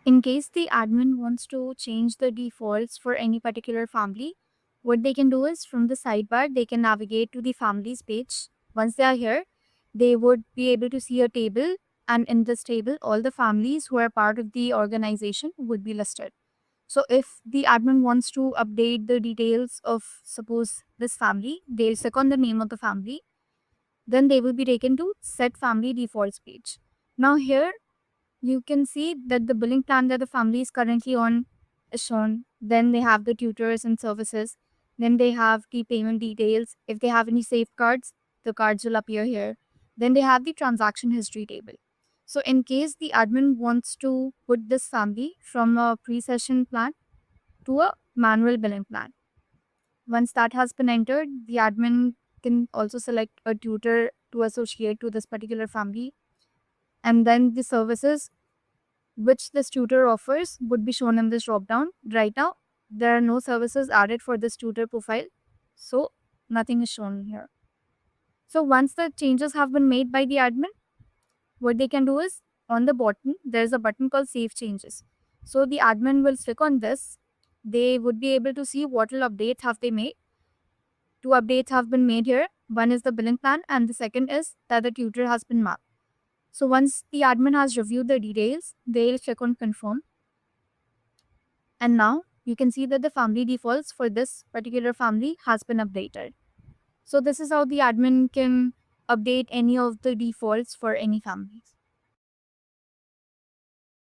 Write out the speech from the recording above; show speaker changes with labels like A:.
A: In case the admin wants to change the defaults for any particular family, what they can do is from the sidebar, they can navigate to the families page. Once they are here, they would be able to see a table, and in this table, all the families who are part of the organization would be listed. So if the admin wants to update the details of suppose this family, they'll click on the name of the family, then they will be taken to set family defaults page. Now here you can see that the billing plan that the family is currently on is shown. Then they have the tutors and services. Then they have the payment details. If they have any safeguards, the cards will appear here. Then they have the transaction history table. So in case the admin wants to put this family from a pre-session plan to a manual billing plan. Once that has been entered, the admin can also select a tutor to associate to this particular family. And then the services which this tutor offers would be shown in this drop down. Right now, there are no services added for this tutor profile, so nothing is shown here. So once the changes have been made by the admin, what they can do is on the bottom, there's a button called Save Changes. So the admin will click on this. They would be able to see what all updates have they made. Two updates have been made here. One is the billing plan, and the second is that the tutor has been mapped. So once the admin has reviewed the details, they'll click on confirm. And now you can see that the family defaults for this particular family has been updated. So this is how the admin can update any of the defaults for any families.